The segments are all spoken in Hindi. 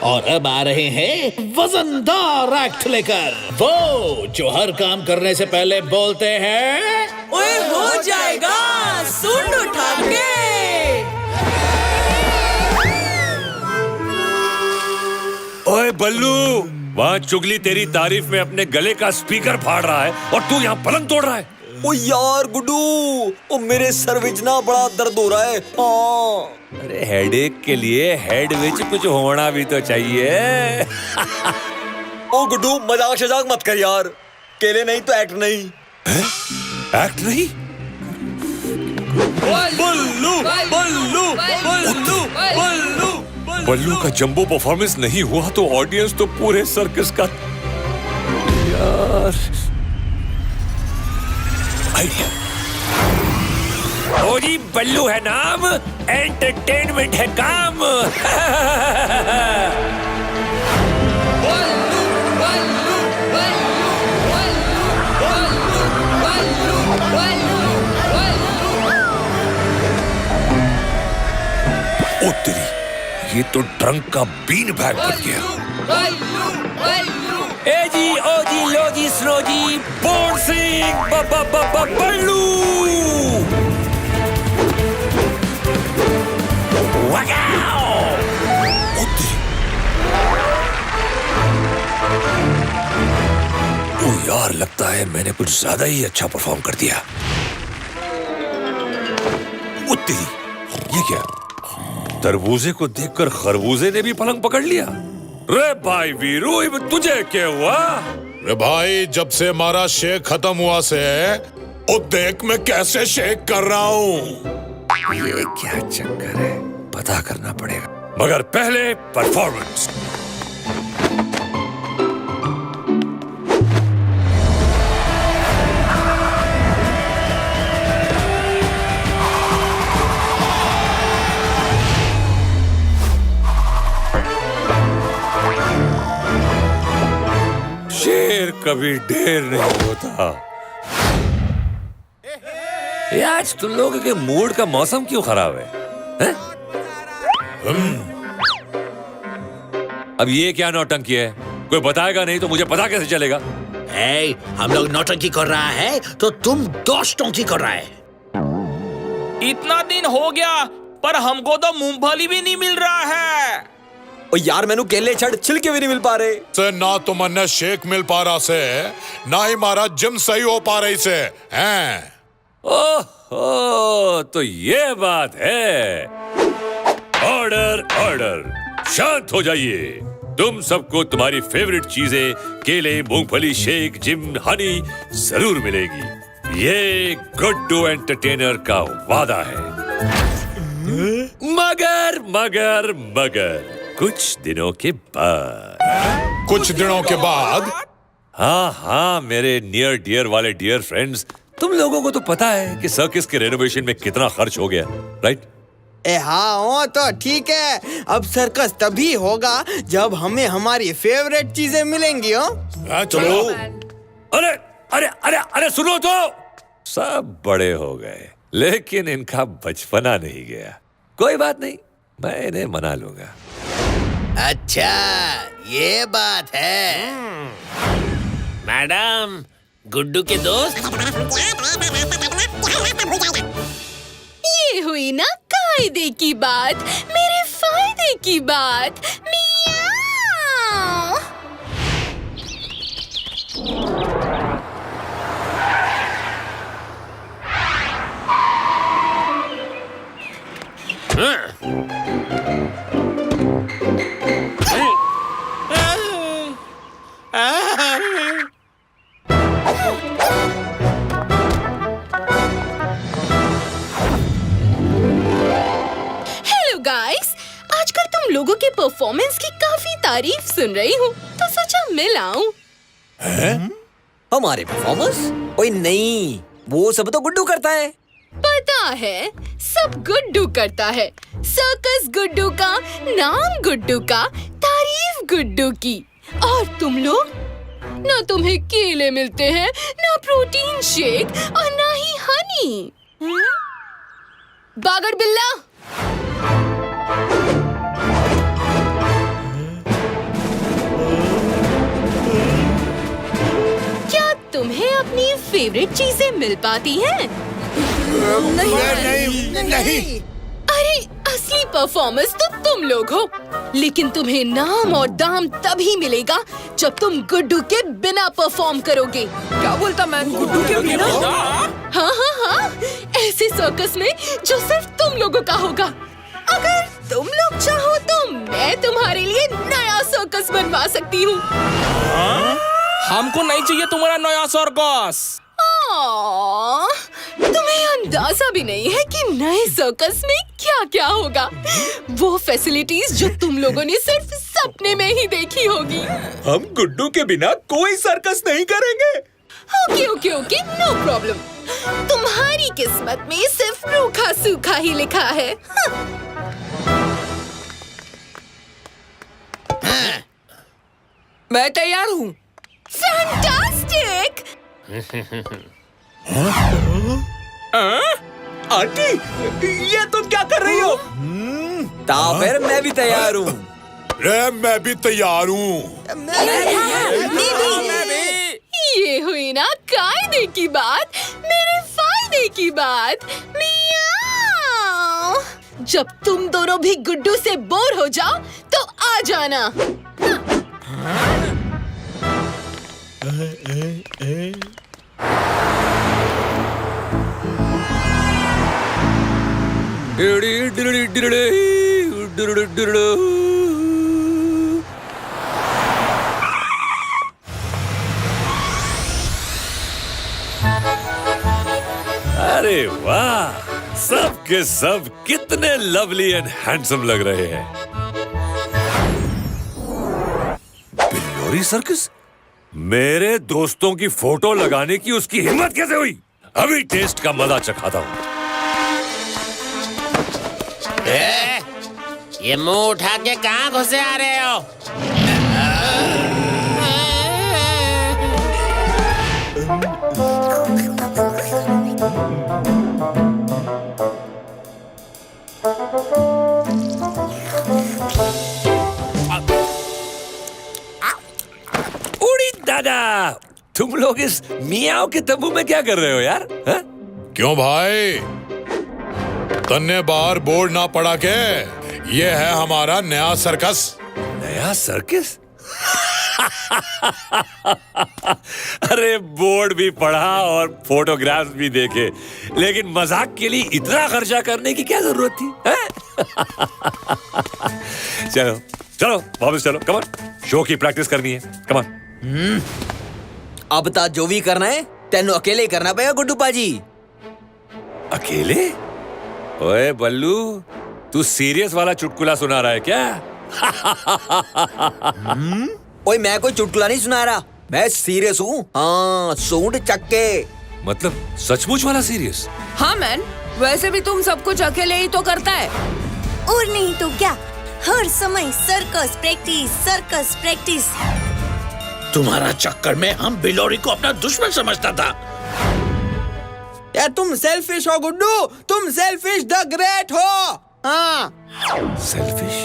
और अब आ रहे हैं वजनदार एक्ट लेकर, वो जो हर काम करने से पहले बोलते हैं, ओए हो जाएगा सुन उठा के। ओए बल्लू, वहाँ चुगली तेरी तारीफ में अपने गले का स्पीकर फाड़ रहा है और तू यहाँ पलंग तोड़ रहा है। ओ यार गुड्डू, ओ मेरे सर विच ना बड़ा दर्द हो रहा है। हाँ। अरे हेडेक के लिए हेड विच कुछ होना भी तो चाहिए। ओ गुड्डू, मजाक शजाक मत कर यार, केले नहीं तो एक्ट नहीं। एक्ट नहीं? बल्लू बल्लू बल्लू बल्लू बल्लू का जंबो परफॉर्मेंस नहीं हुआ तो ऑडियंस तो पूरे सर्कस का। यार आइडिया। ओ जी, बल्लू है नाम, एंटरटेनमेंट है काम। बल्लू बल्लू बल्लू बल्लू बल्लू बल्लू बल्लू। ओ तेरी, ये तो ट्रंक का बीन बैग बन गया। बल्लू बल्लू। ए जी, ओ जी, लो जी, स्लो जी, बोल सिंह बल्लू। वागाओ! ओ यार, लगता है मैंने कुछ ज्यादा ही अच्छा परफॉर्म कर दिया। ओ तेरी, ये क्या? तरबूजे को देखकर खरबूजे ने भी पलंग पकड़ लिया। रे भाई वीरू, तुझे क्या हुआ? रे भाई, जब से हमारा शेक खत्म हुआ से ओ देख मैं कैसे शेक कर रहा हूँ। ये क्या चक्कर है, पता करना पड़ेगा। मगर पहले परफॉर्मेंस। शेर कभी ढेर नहीं होता। ये आज तुम लोगों के मूड का मौसम क्यों खराब है, हैं? अब ये क्या नौटंकी है? कोई बताएगा नहीं तो मुझे पता कैसे चलेगा? ए, हम लोग नौटंकी कर रहा है तो तुम दोस्तों कर रहा है। इतना दिन हो गया पर हमको तो मूंगफली भी नहीं मिल रहा है। ओ यार, मैनू केले छड़ छिलके भी नहीं मिल पा रहे। से ना तो मन्ने शेक मिल पा रहा से, ना ही हमारा जिम सही हो पा रही से, हैं? ओह, तो ये बात है। ऑर्डर ऑर्डर, शांत हो जाइए। तुम सबको तुम्हारी फेवरेट चीजें केले, मूंगफली, शेक, जिम, हनी जरूर मिलेगी। ये गुड्डू एंटरटेनर का वादा है। मगर मगर मगर कुछ दिनों के बाद। कुछ दिनों के बाद? हाँ, मेरे नियर डियर वाले डियर फ्रेंड्स, तुम लोगों को तो पता है कि सर्कस के रेनोवेशन में कितना खर्च हो गया, राइट? हाँ, वो तो ठीक है। अब सर्कस तभी होगा जब हमें हमारी फेवरेट चीजें मिलेंगी। चलो। अरे अरे अरे अरे, सुनो तो, सब बड़े हो गए लेकिन इनका बचपना नहीं गया। कोई बात नहीं, मैं इन्हें मना लूंगा। अच्छा, ये बात है। मैडम, गुड्डू के दोस्त। ये हुई ना कायदे की बात, मेरे फायदे की बात। मियाओ। हेलो गाइस, आजकल तुम लोगों के परफॉर्मेंस की काफी तारीफ सुन रही हूँ, तो सोचा मिल आऊं। हमारे परफॉर्मेंस? ओए नहीं, वो सब तो गुड्डू करता है। पता है, सब गुड्डू करता है। सर्कस गुड्डू का, नाम गुड्डू का, तारीफ गुड्डू की। और तुम लोग, ना तुम्हें केले मिलते हैं, ना प्रोटीन शेक और ना ही हनी। बागड़ बिल्ला। फेवरेट चीजें मिल पाती हैं? नहीं। अरे असली परफॉर्मर्स तो तुम लोग हो, लेकिन तुम्हें नाम और दाम तभी मिलेगा जब तुम गुड्डू के बिना परफॉर्म करोगे। क्या बोलता मैन, गुड्डू के बिना? हाँ हाँ हाँ, ऐसे सर्कस में जो सिर्फ तुम लोगों का होगा। अगर तुम लोग चाहो तो मैं तुम्हारे लिए नया सर्कस बनवा सकती हूँ। हमको नहीं चाहिए तुम्हारा नया सर्कस। तुम्हें अंदाजा भी नहीं है कि नए सर्कस में क्या क्या होगा। वो फैसिलिटीज जो तुम लोगों ने सिर्फ सपने में ही देखी होगी। हम गुड्डू के बिना कोई सर्कस नहीं करेंगे। Okay, no problem. तुम्हारी किस्मत में सिर्फ रूखा सूखा ही लिखा है। मैं तैयार हूँ। फैंटास्टिक! आंटी, ये तुम क्या कर रही हो? फिर मैं भी तैयार हूँ। मैं भी तैयार हूँ। ये हुई ना कायदे की बात, मेरे फायदे की बात। मियाओ! जब तुम दोनों भी गुड्डू से बोर हो जाओ तो आ जाना। अरे वाह, सब के सब कितने लवली एंड हैंडसम लग रहे हैं। बिल्लोरी सर्कस? मेरे दोस्तों की फोटो लगाने की उसकी हिम्मत कैसे हुई? अभी टेस्ट का मजा चखाता हूँ। ये मुंह उठा के कहाँ घुसे आ रहे हो? उड़ी दादा, तुम लोग इस मियाओ के तंबू में क्या कर रहे हो यार? हा? क्यों भाई, तन्ने बाहर बोर्ड ना पड़ा के? ये है हमारा नया सर्कस। नया सर्कस? अरे बोर्ड भी पढ़ा और फोटोग्राफ्स भी देखे, लेकिन मजाक के लिए इतना खर्चा करने की क्या जरूरत थी? चलो चलो वापस चलो, कम ऑन, शो की प्रैक्टिस करनी है, कम ऑन। अब ता जो भी करना है तेनू अकेले ही करना पड़ेगा गुड्डू पाजी। अकेले? ओए बल्लू, तू सीरियस वाला चुटकुला सुना रहा है क्या? ओए मैं कोई चुटकुला नहीं सुना रहा, मैं सीरियस हूँ। हाँ, सूंड चक्के। मतलब सचमुच वाला सीरियस? हाँ मैन, वैसे भी तुम सब कुछ अकेले ही तो करता है। और नहीं तो क्या, हर समय सर्कस प्रैक्टिस। तुम्हारा चक्कर में हम बिलोरी को अपना दुश्मन समझता था। यार तुम सेल्फिश हो गुड्डू, तुम सेल्फिश द ग्रेट हो। हाँ। सेल्फिश?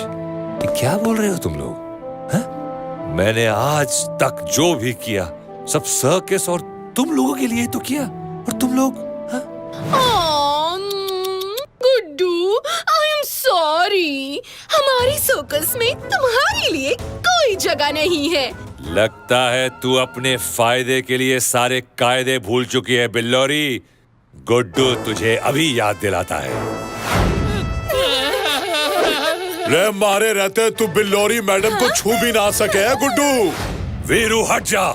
क्या बोल रहे हो तुम लोग? मैंने आज तक जो भी किया सब सर्कस और तुम लोगों के लिए तो किया, और तुम लोग? गुड्डू, आई एम सॉरी, हमारी सर्कस में तुम्हारे लिए कोई जगह नहीं है। लगता है तू अपने फायदे के लिए सारे कायदे भूल चुकी है बिल्लोरी। गुड्डू तुझे अभी याद दिलाता है। रे मारे रहते तू बिल्लोरी मैडम को छू भी ना सके है गुड्डू। वीरू हट जा,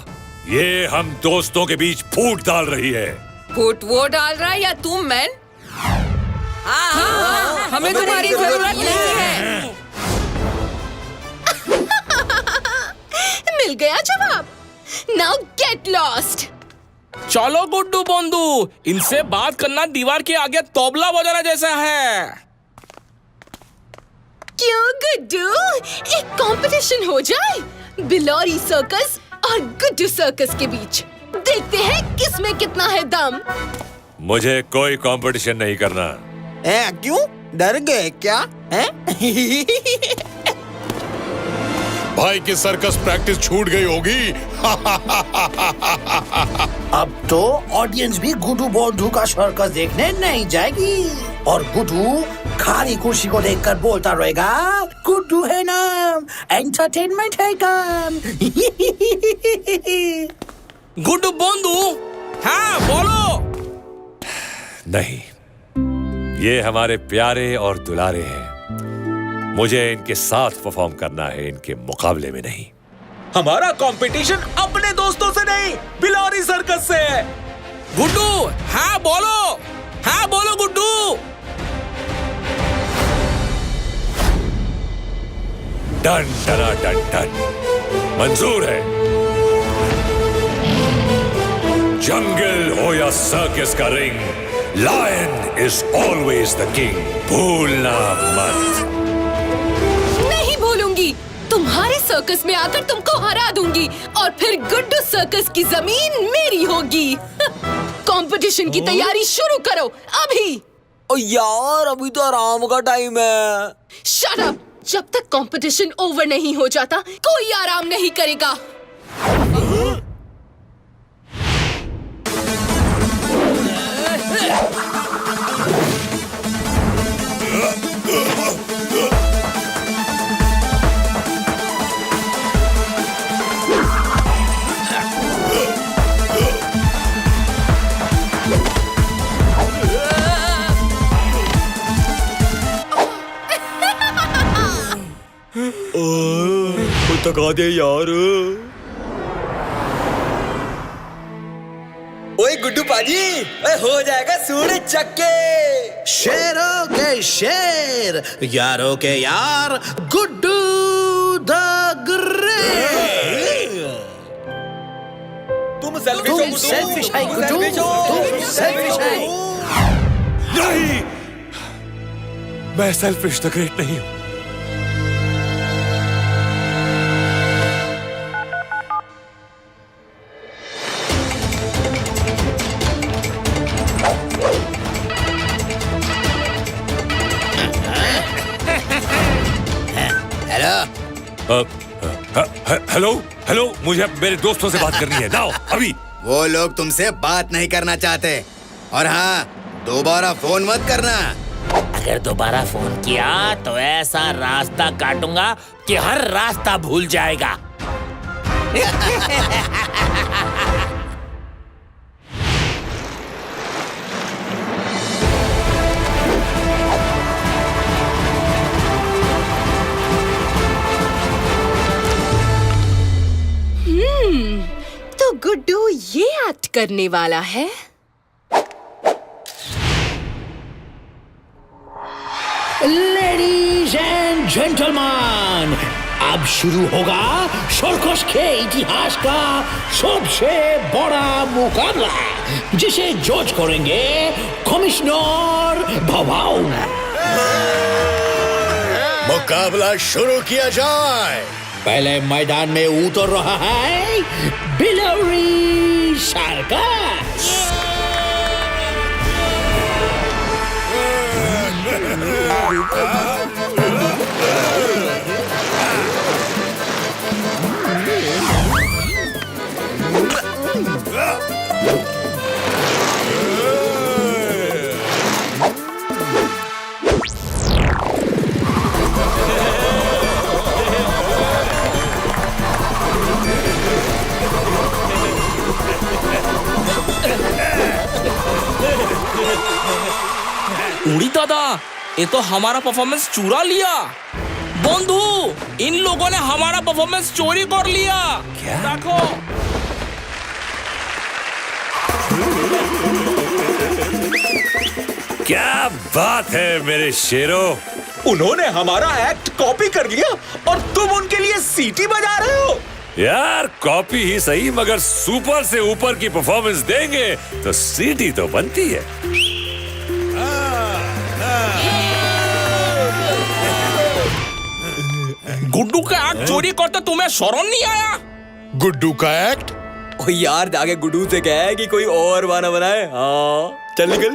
ये हम दोस्तों के बीच फूट डाल रही है। फूट वो डाल रहा है या तुम मैन? हाँ, हमें तुम्हारी जरूरत नहीं है। मिल गया जवाब। Now get lost. चलो गुड्डू बंधु, इनसे बात करना दीवार के आगे तबला बजाना जैसा है। क्यों गुड्डू, एक कंपटीशन हो जाए बिलोरी सर्कस और गुड्डू सर्कस के बीच। देखते हैं किसमें कितना है दम। मुझे कोई कंपटीशन नहीं करना। क्यों, डर गए क्या? भाई की सर्कस प्रैक्टिस छूट गई होगी। अब तो ऑडियंस भी गुड्डू बोंधू का सर्कस देखने नहीं जाएगी और गुड्डू खाली कुर्सी को देखकर बोलता रहेगा, गुड्डू है नाम, एंटरटेनमेंट है काम। गुड्डू बोंधू, हाँ बोलो। नहीं, ये हमारे प्यारे और दुलारे हैं। मुझे इनके साथ परफॉर्म करना है, इनके मुकाबले में नहीं। हमारा कंपटीशन अपने दोस्तों से नहीं, बिलोरी सर्कस से है। गुड्डू, हाँ बोलो, हाँ बोलो गुड्डू। डन डना डन डन, मंजूर है। जंगल हो या सर्कस का ring, lion is always the king. भूलना मत। नहीं भूलूंगी। तुम्हारे सर्कस में आकर तुमको हरा दूंगी और फिर गुड्डू सर्कस की जमीन मेरी होगी। कंपटीशन की तैयारी शुरू करो अभी। ओ यार, अभी तो आराम का टाइम है। Shut up. जब तक कंपटीशन ओवर नहीं हो जाता कोई आराम नहीं करेगा। थका दे यार। ओए गुड्डू पाजी, हो जाएगा सूरज चक्के। शेरों के शेर, यारों के यार, गुड्डू द ग्रेट। तुम सेल्फिश है गुड्डू, तुम सेल्फिश है। नहीं, मैं सेल्फिश द ग्रेट नहीं हूं। हेलो हेलो, मुझे मेरे दोस्तों से बात करनी है नाउ, अभी। वो लोग तुमसे बात नहीं करना चाहते। और हाँ, दोबारा फोन मत करना। अगर दोबारा फोन किया तो ऐसा रास्ता काटूंगा कि हर रास्ता भूल जाएगा। तो गुड्डू ये एक्ट करने वाला है। लेडीज एंड जेंटलमैन, अब शुरू होगा सर्कस के इतिहास का सबसे बड़ा मुकाबला, जिसे जज करेंगे कमिश्नर भवाऊ। मुकाबला शुरू किया जाए। पहले मैदान में उतर रहा है बिलोरी सर्कस। उड़ी दादा, ये तो हमारा परफॉर्मेंस चुरा लिया। बंधु, इन लोगों ने हमारा परफॉर्मेंस चोरी कर लिया। क्या? देखो। क्या बात है मेरे शेरों। उन्होंने हमारा एक्ट कॉपी कर लिया और तुम उनके लिए सीटी बजा रहे हो। यार कॉपी ही सही, मगर सुपर से ऊपर की परफॉर्मेंस देंगे तो सीटी तो बनती है। गुड्डू का एक्ट चोरी करते तुम्हें शर्म नहीं आया? गुड्डू का एक्ट? ओ यार, जाके गुड्डू से कहा है कि कोई और गाना बनाए। हाँ, चल निकल।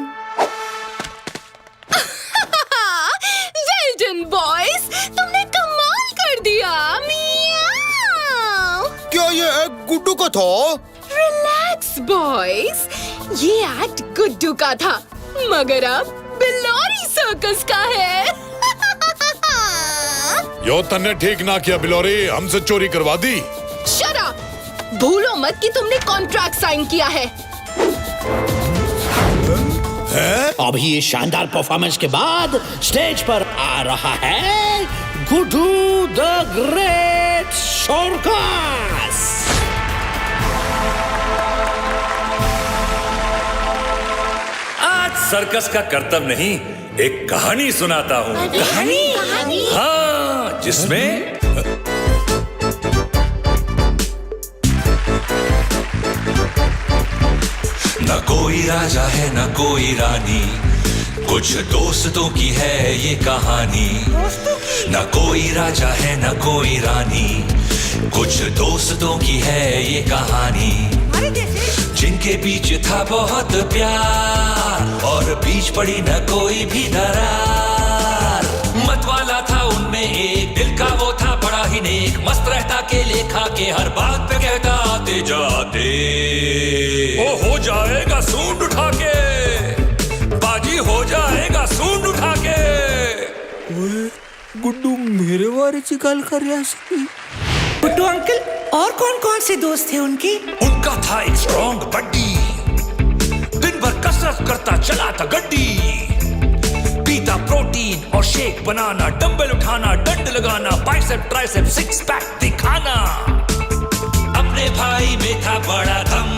वेल डन बॉयज, तुमने कमाल कर दिया। मियां। गुड्डू को तो। रिलैक्स बॉयज, ये एक्ट गुड्डू का था, मगर अब बिलोरी सर्कस का है। यो तन्ने ठीक ना किया बिलोरी, हमसे चोरी करवा दी। Shut up! भूलो मत कि तुमने कॉन्ट्रैक्ट साइन किया है। अभी ये शानदार परफॉर्मेंस के बाद स्टेज पर आ रहा है गुड्डू द ग्रेट सर्कस। आज सर्कस का कर्तव्य नहीं, एक कहानी सुनाता हूँ। कहानी? हाँ, जिसमें न कोई राजा है न कोई रानी, कुछ दोस्तों की है ये कहानी। न कोई राजा है न कोई रानी, कुछ दोस्तों की है ये कहानी। जिनके बीच था बहुत प्यार और बीच पड़ी न कोई भी दरार। मत वाला था उनमें एक, दिल का वो था बड़ा ही नेक, मस्त रहता के लेखा के हर बात पे कहता आते जाते वो हो जाएगा सूंड उठा के, बाजी हो जाएगा सूंड उठा के। गुड्डू मेरे बारे च गल कर रहा सी। गुड्डू अंकल, और कौन कौन से दोस्त थे उनके? उनका था एक स्ट्रॉन्ग बड्डी, दिन भर कसरत करता चलाता गड्डी, पीता प्रोटीन और शेक बनाना, डंबल उठाना, डंड लगाना, बाइसेप ट्राइसेप सिक्स पैक दिखाना। अपने भाई में था बड़ा दम,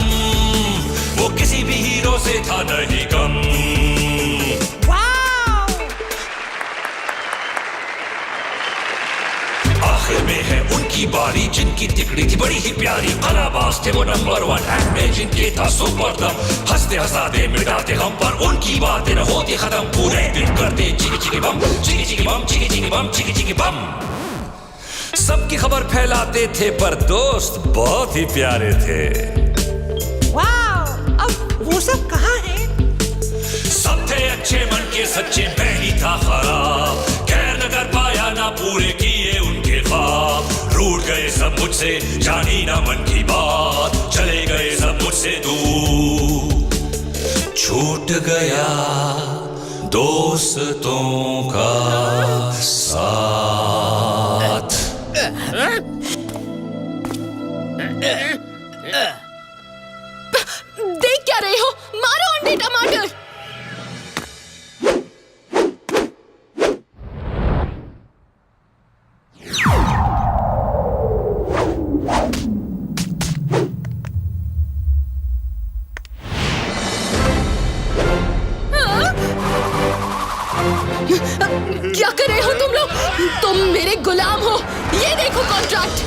वो किसी भी हीरो से था नहीं कम। आखिर में है उनकी बारी, जिनकी तिकड़ी थी बड़ी ही प्यारी, कलाबाज थे वो नंबर 1 एक्ट में, जिनके था सुपर दम, हंसते हंसाते मिटाते हम पर उनकी बातें न होती खत्म, पूरे दिन करते चिकी चिकी बम, चिकी चिकी बम, चिकी चिकी बम, चिकी चिकी बम। सबकी खबर फैलाते थे पर दोस्त बहुत ही प्यारे थे। वाव, अब वो सब कहाँ हैं? सब थे अच्छे मन के सच्चे, मैं ही था खराब, खैर न कर पाया ना पूरे किए उनके ख्वाब। रूठ गए सब मुझसे, जानी ना मन की बात, चले गए सब मुझसे दूर, छूट गया दोस्तों का साथ। देख क्या रहे हो? मारो अंडे टमाटर। क्या कर रहे हो तुम लोग? तुम मेरे गुलाम हो। ये देखो कॉन्ट्रैक्ट।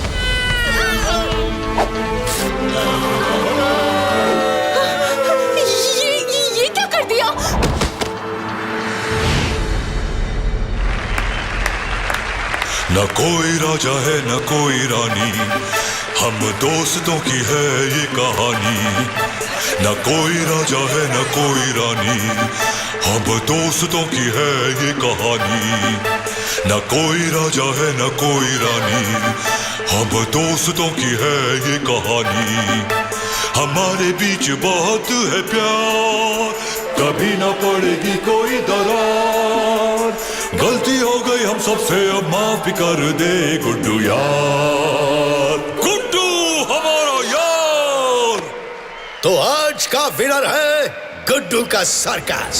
ये क्या कर दिया? न कोई राजा है न कोई रानी, हम दोस्तों की है ये कहानी। न कोई राजा है न कोई रानी, हम दोस्तों की है ये कहानी। न कोई राजा है न कोई रानी, हम दोस्तों की है ये कहानी। हमारे बीच बहुत है प्यार, कभी न पड़ेगी कोई दरार। गलती हो गई हम सबसे, अब माफ कर दे गुड्डू यार, गुड्डू हमारा यार। तो आज का विनर है गुड्डू का सर्कस।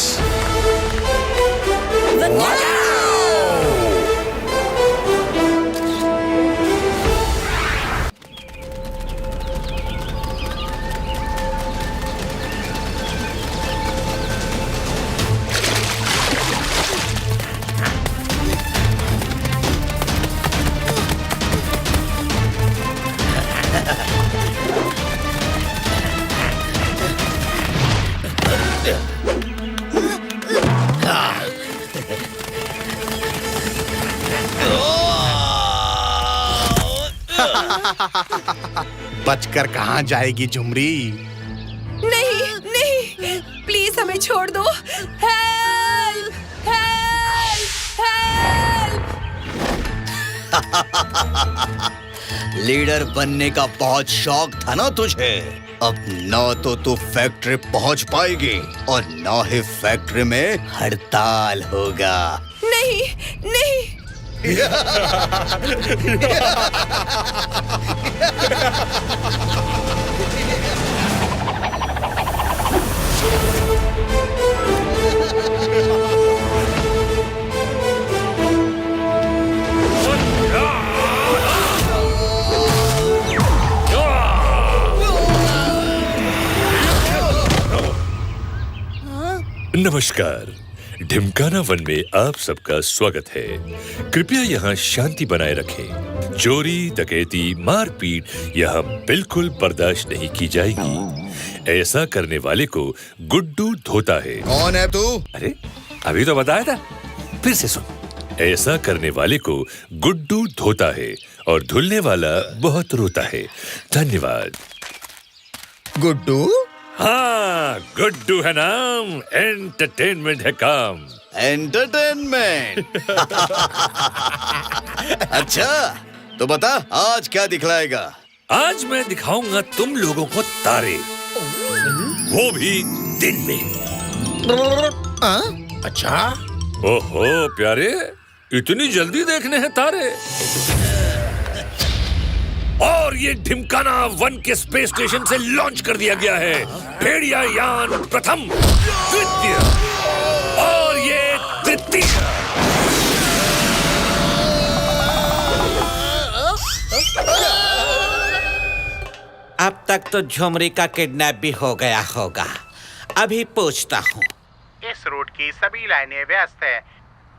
बचकर कहाँ जाएगी झुमरी? नहीं नहीं, प्लीज हमें छोड़ दो। Help help help. लीडर बनने का बहुत शौक था ना तुझे। अब ना तो तू फैक्ट्री पहुंच पाएगी और ना ही फैक्ट्री में हड़ताल होगा। नहीं नहीं, नमस्कार, ढिमकाना वन में आप सबका स्वागत है। कृपया यहाँ शांति बनाए रखें। चोरी, डकैती, मारपीट यहाँ बिल्कुल बर्दाश्त नहीं की जाएगी। ऐसा करने वाले को गुड्डू धोता है। कौन है तू? अरे अभी तो बताया था, फिर से सुन। ऐसा करने वाले को गुड्डू धोता है और धुलने वाला बहुत रोता है। धन्यवाद। गुड्डू? हाँ, गुड्डू है नाम, एंटरटेनमेंट है काम। एंटरटेनमेंट? अच्छा, तो बता आज क्या दिखलाएगा? आज मैं दिखाऊंगा तुम लोगों को तारे, वो भी दिन में। अच्छा, ओहो प्यारे, इतनी जल्दी देखने हैं तारे? और ये ढिमकाना वन के स्पेस स्टेशन से लॉन्च कर दिया गया है भेड़िया यान प्रथम, द्वितीय और ये तृतीय। अब तक तो झुमरी का किडनैप भी हो गया होगा। अभी पूछता हूँ। इस रूट की सभी लाइनें व्यस्त है,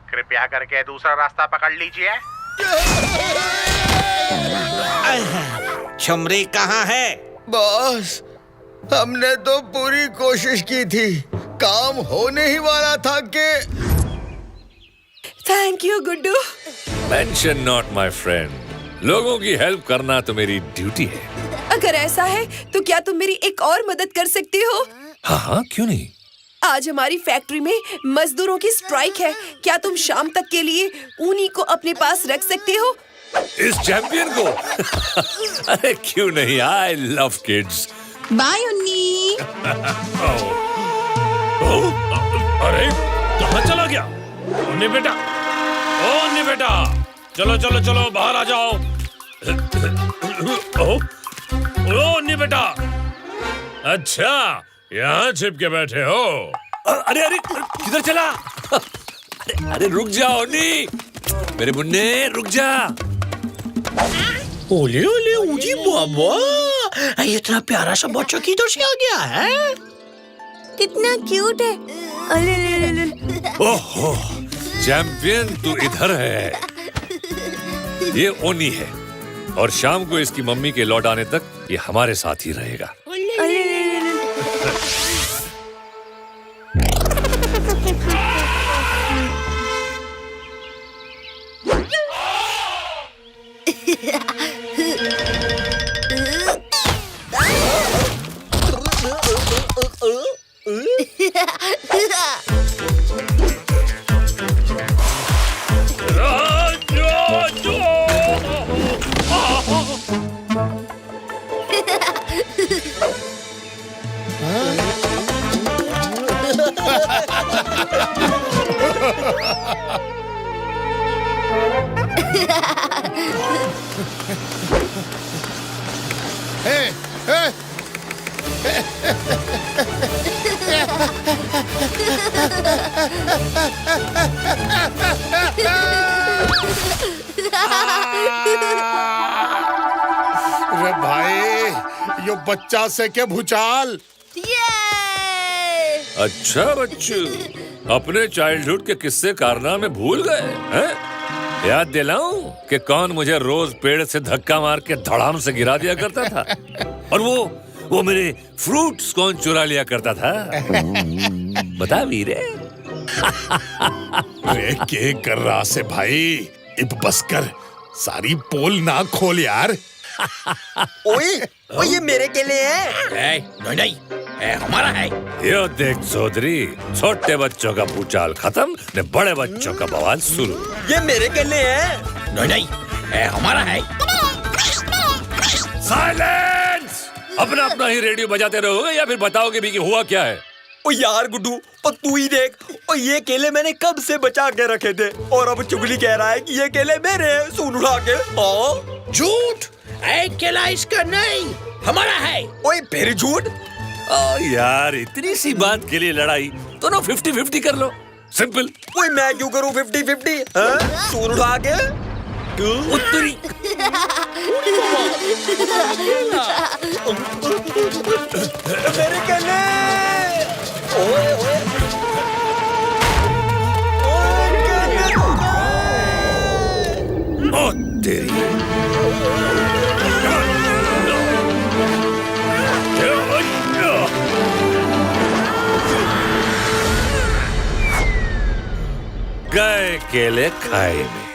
कृपया करके दूसरा रास्ता पकड़ लीजिए। झुमरी कहाँ है? बॉस, हमने तो पूरी कोशिश की थी, काम होने ही वाला था कि। Thank you Guddu. Mention not my friend, लोगों की हेल्प करना तो मेरी ड्यूटी है। अगर ऐसा है तो क्या तुम मेरी एक और मदद कर सकते हो? हाँ हाँ, क्यों नहीं। आज हमारी फैक्ट्री में मजदूरों की स्ट्राइक है। क्या तुम शाम तक के लिए उन्हीं को अपने पास रख सकते हो? इस चैंपियन को? अरे क्यों नहीं, आई लव किड्स। बाय उन्नी। अरे कहाँ चला गया उन्नी बेटा? ओ उन्नी बेटा, चलो चलो चलो बाहर आ जाओ। ओ उन्नी बेटा, अच्छा यहाँ छिप के बैठे हो? अरे अरे किधर चला? अरे रुक जाओ उन्नी, मेरे मुन्ने रुक जा। ओले ओले ऊजी बाबा, ये इतना प्यारा सा बच्चा किधर से आ गया है? कितना क्यूट है। अरे ले ले ले। ओहो, चैंपियन तू इधर है। ये ओनी है और शाम को इसकी मम्मी के लौट आने तक ये हमारे साथ ही रहेगा। अरे भाई, यो बच्चा से क्या भूचाल। अच्छा बच्चू, अपने चाइल्डहुड के किस्से कारनामे भूल गए हैं? याद दिलाऊं कि कौन मुझे रोज पेड़ से धक्का मार के धड़ाम से गिरा दिया करता था, और वो मेरे फ्रूट्स कौन चुरा लिया करता था? बता वीरे। अरे क्या कर रहा से भाई, इब बस कर, सारी पोल ना खोल यार। ओए, ये मेरे के लिए है। नहीं, हमारा है। यो देख चौधरी, छोटे बच्चों का भूचाल खत्म, ने बड़े बच्चों का बवाल शुरू। ये मेरे के लिए है। नहीं, हमारा है। साइलेंस! अपना अपना ही रेडियो बजाते रहोगे या फिर बताओगे भी कि हुआ क्या है? ओ यार गुड्डू, और तू ही देख, और ये केले मैंने कब से बचा के रखे थे और अब चुगली कह रहा है कि ये केले मेरे हैं, सुन उड़ा के। झूठ! एक केला इसका नहीं, हमारा है। ओए फिर झूठ? यार इतनी सी बात के लिए लड़ाई, दोनों 50-50 कर लो, सिंपल। ओए मैं क्यों करूं 50-50? सुन उड़ा के। उत्तरी मेरे केले! ओए ओए! ओ तेरी! गए केले खाए में।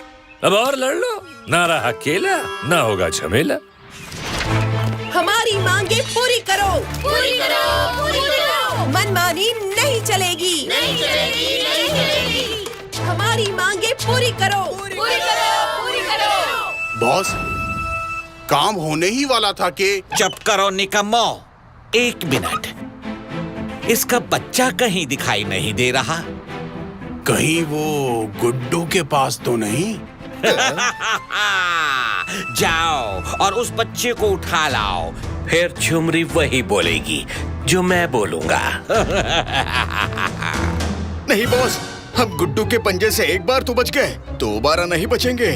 अब और लड़ लो, ना रहा केला, ना होगा झमेला। हमारी मांगे पूरी करो, पूरी करो, पूरी करो। मनमानी नहीं चलेगी, नहीं चलेगी, नहीं चलेगी। हमारी मांगे पूरी करो, पूरी करो, पूरी करो। बॉस, काम होने ही वाला था कि। चुप करो निकम्मो, 1 मिनट। इसका बच्चा कहीं दिखाई नहीं दे रहा। कहीं वो गुड्डू के पास तो नहीं? जाओ और उस बच्चे को उठा लाओ, फिर झुमरी वही बोलेगी जो मैं बोलूंगा। नहीं बॉस, हम गुड्डू के पंजे से एक बार तो बच गए, दोबारा नहीं बचेंगे।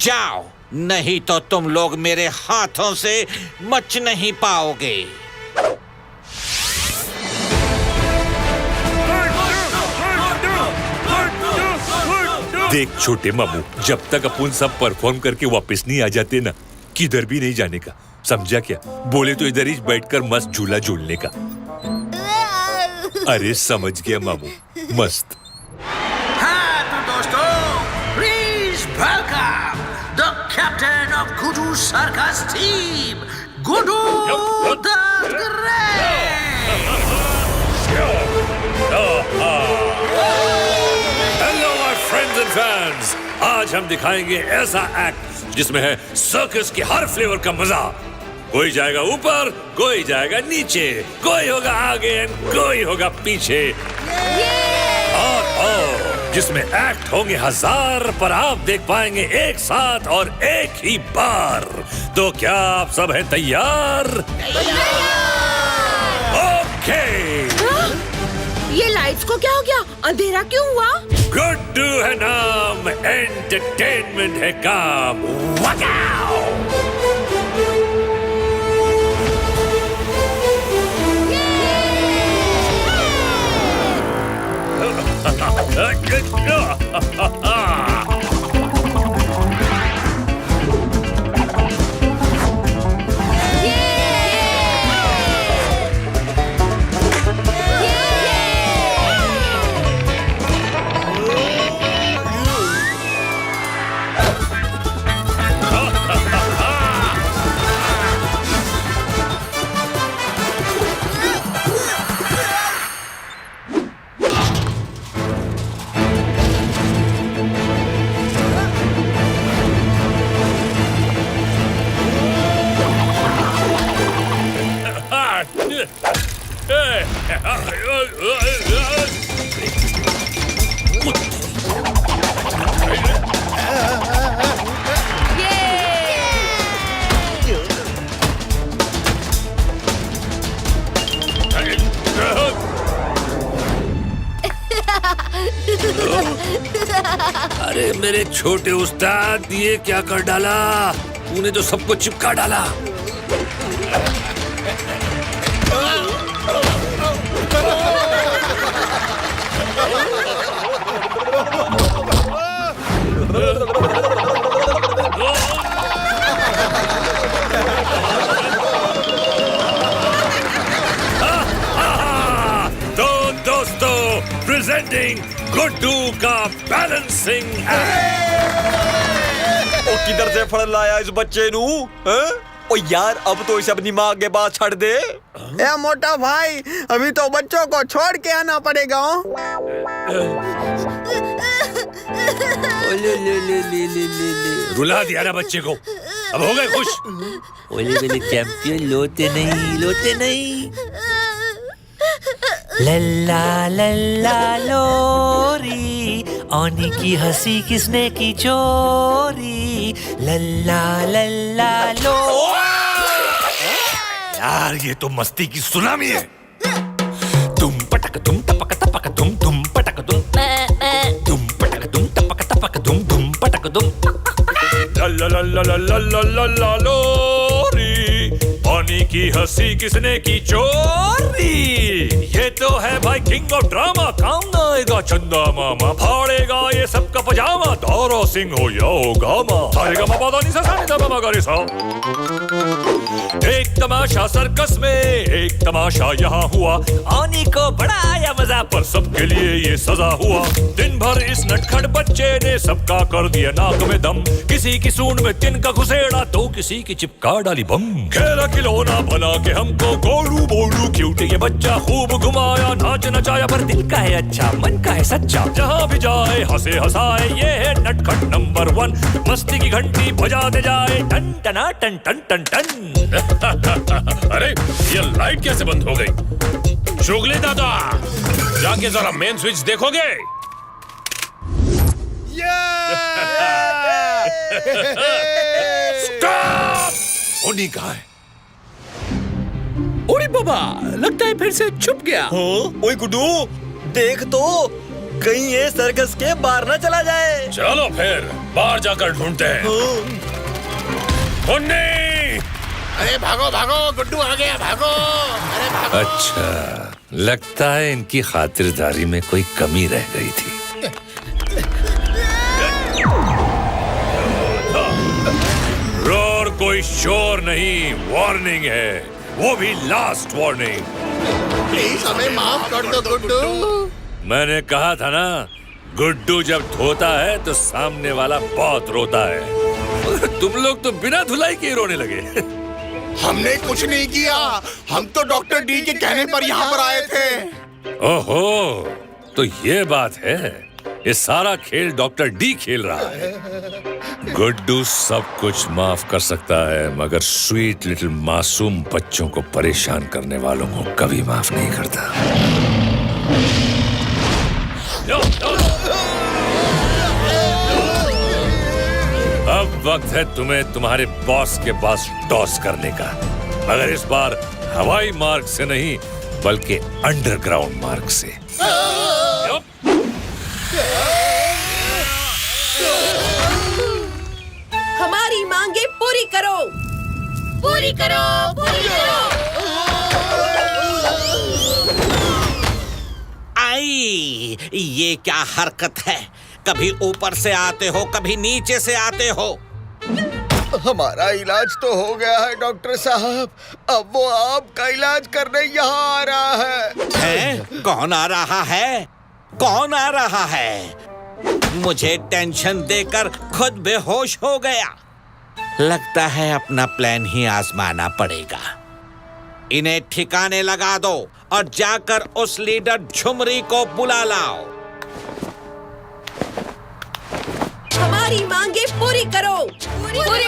जाओ, नहीं तो तुम लोग मेरे हाथों से बच नहीं पाओगे। देख छोटे मामू, जब तक अपन सब परफॉर्म करके वापस नहीं आ जाते ना, किधर भी नहीं जाने का, समझा क्या? बोले तो इधर ही बैठकर मस्त झूला झूलने का। अरे समझ गया मामू, मस्त। हाँ तो दोस्तों, please welcome the captain of Guddu circus team, Guddu the great. Friends and fans, आज हम दिखाएंगे ऐसा एक्ट जिसमें है सर्कस के हर फ्लेवर का मजा। कोई जाएगा ऊपर, कोई जाएगा नीचे, कोई होगा आगे एंड कोई होगा पीछे। और जिसमें एक्ट होंगे 1000 पर आप देख पाएंगे एक साथ और एक ही बार। तो क्या आप सब हैं तैयार? ओके। ये लाइट्स को क्या हो गया? अंधेरा क्यों हुआ? गुड्डू है नाम, एंटरटेनमेंट है काम। वाओ! अरे मेरे छोटे उस्ताद, ये क्या कर डाला तूने? तो सबको चिपका डाला। तो दोस्तों, प्रेजेंटिंग गुड्डू का बैलेंसिंग एक्ट। ओ किधर से फड़ लाया इस बच्चे नू? ओ यार, अब तो इसे अपनी माँ के पास छड़ दे। ए मोटा भाई, अभी तो बच्चों को छोड़ के आना पड़ेगा। रुला दिया ना बच्चे को, अब हो गए खुश? ओले मेरे चैंपियन, लोते नहीं। लल्ला लल्ला लोरी, ओनी की हंसी किसने की चोरी, लल्ला लल्ला लो। यार ये तो मस्ती की सुनामी है। तुम पटक तुम टपक टपक तुम पटक तुम पटक तुम टपक टपक तुम पटक तुम। ला ला ला ला ला ला ला ला लोरी, पानी की हंसी किसने की चोरी। ये तो है भाई किंग ऑफ ड्रामा, काम ना आएगा चंदा मामा, फाड़ेगा ये सबका पजामा। तारा सिंह हो या गामा, सारेगा मापा दानी सा सानी दा मामा गारे सा। एक तमाशा सर्कस में, एक तमाशा यहाँ हुआ, आने को बड़ा आया मजा, पर सबके लिए ये सजा हुआ। दिन भर इस नटखट बच्चे ने सबका कर दिया नाक में दम, किसी की सूंड में तिनका घुसेड़ा तो किसी की चिपका डाली बम। खेला खिलौना बना के हमको गोलू बोलू क्यूट ये बच्चा खूब घुमाया, नाच नचाया, पर दिल का है अच्छा मन का है सच्चा। जहाँ भी जाए हंसे हंसाए, ये है नटखट नंबर 1, मस्ती की घंटी बजाते जाए, टन टना टन टन टन टन। अरे ये लाइट कैसे बंद हो गई? शुगली दादा, जाके जरा मेन स्विच देखोगे? स्टॉप! उन्हीं कहा है। ओरे बाबा, लगता है फिर से छुप गया। ओए गुड्डू, देख तो कहीं ये सर्कस के बाहर ना चला जाए। चलो फिर बाहर जाकर ढूंढते हैं। उन्नी! अरे भागो भागो, गुड्डू आ गया, भागो। अरे भागो। अच्छा, लगता है इनकी खातिरदारी में कोई कमी रह गई थी। रोर कोई शोर नहीं, वार्निंग है, वो भी लास्ट वार्निंग। प्लीज हमें माफ कर दो गुड्डू। मैंने कहा था ना, गुड्डू जब धोता है तो सामने वाला बहुत रोता है। तुम लोग तो बिना धुलाई के रोने लगे। हमने कुछ नहीं किया, हम तो डॉक्टर डी के कहने पर यहाँ पर आए थे। ओहो, तो ये बात है, ये सारा खेल डॉक्टर डी खेल रहा है। गुड्डू सब कुछ माफ कर सकता है, मगर स्वीट लिटिल मासूम बच्चों को परेशान करने वालों को कभी माफ नहीं करता। अब वक्त है तुम्हें तुम्हारे बॉस के पास टॉस करने का, मगर इस बार हवाई मार्ग से नहीं बल्कि अंडरग्राउंड मार्ग से। हमारी मांगे पूरी करो, पूरी करो, पूरी करो। आई, ये क्या हरकत है? कभी ऊपर से आते हो, कभी नीचे से आते हो। हमारा इलाज तो हो गया है डॉक्टर साहब, अब वो आपका इलाज करने यहाँ आ रहा है। हैं? कौन आ रहा है? कौन आ रहा है? मुझे टेंशन देकर खुद बेहोश हो गया। लगता है अपना प्लान ही आजमाना पड़ेगा। इन्हें ठिकाने लगा दो और जाकर उस लीडर झुमरी को बुला लाओ। हमारी मांगे पूरी करो, पूरी करो,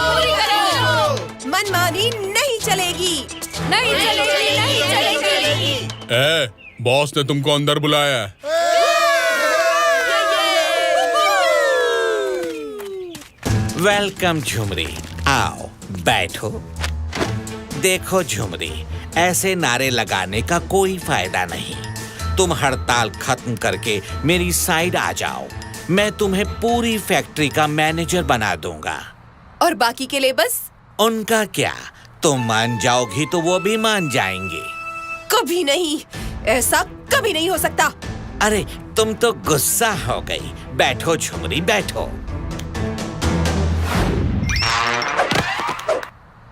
पूरी करो। मनमानी नहीं चलेगी, नहीं चलेगी, नहीं चलेगी। ए, बॉस ने तुमको अंदर बुलाया है। वेलकम झुमरी, आओ बैठो। देखो झुमरी, ऐसे नारे लगाने का कोई फायदा नहीं। तुम हड़ताल खत्म करके मेरी साइड आ जाओ, मैं तुम्हें पूरी फैक्ट्री का मैनेजर बना दूंगा। और बाकी के लेबर्स? उनका क्या, तुम मान जाओगी तो वो भी मान जाएंगे। कभी नहीं, ऐसा कभी नहीं हो सकता। अरे तुम तो गुस्सा हो गई। बैठो झुमरी, बैठो।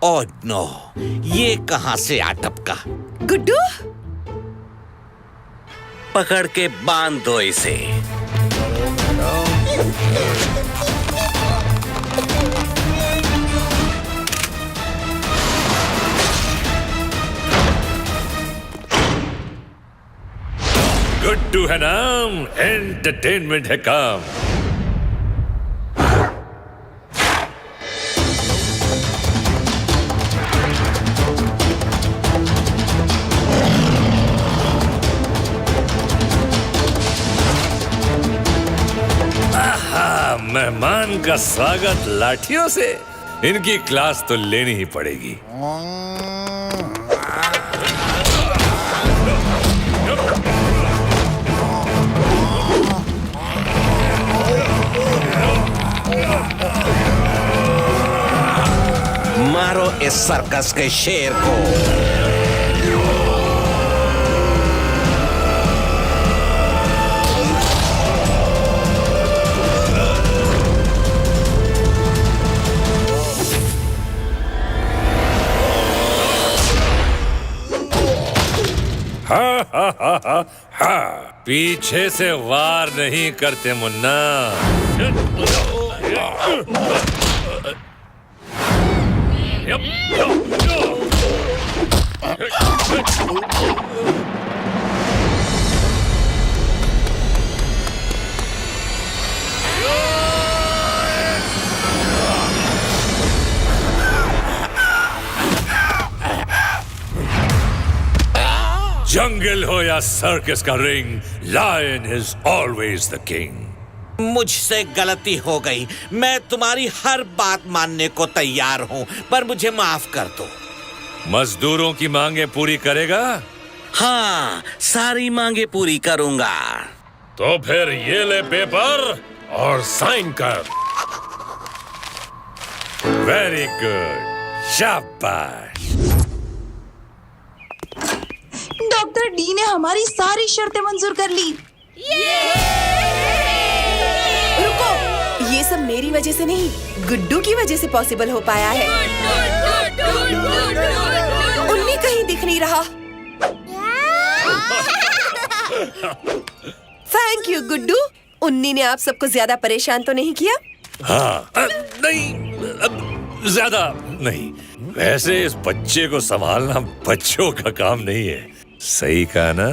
ओह नो, ये कहां से आ टपका? गुड्डू, पकड़ के बांध दो इसे। गुड्डू है नाम, एंटरटेनमेंट है काम। इनका स्वागत लाठियों से? इनकी क्लास तो लेनी ही पड़ेगी। मारो इस सर्कस के शेर को। हा, पीछे से वार नहीं करते मुन्ना। जंगल हो या सर्कस का ring, lion is always the king. मुझसे गलती हो गई। मैं तुम्हारी हर बात मानने को तैयार हूँ, पर मुझे माफ कर दो। मजदूरों की मांगे पूरी करेगा? हाँ, सारी मांगे पूरी करूंगा। तो फिर ये ले पेपर और साइन कर। वेरी गुड, शाबाश। डॉक्टर डी ने हमारी सारी शर्तें मंजूर कर ली। रुको, ये सब मेरी वजह से नहीं, गुड्डू की वजह से पॉसिबल हो पाया है। उन्नी कहीं दिख नहीं रहा। Thank you Guddu. उन्नी ने आप सबको ज्यादा परेशान तो नहीं किया? हाँ, नहीं, ज्यादा नहीं। वैसे इस बच्चे को संभालना बच्चों का काम नहीं है। सही कहा ना?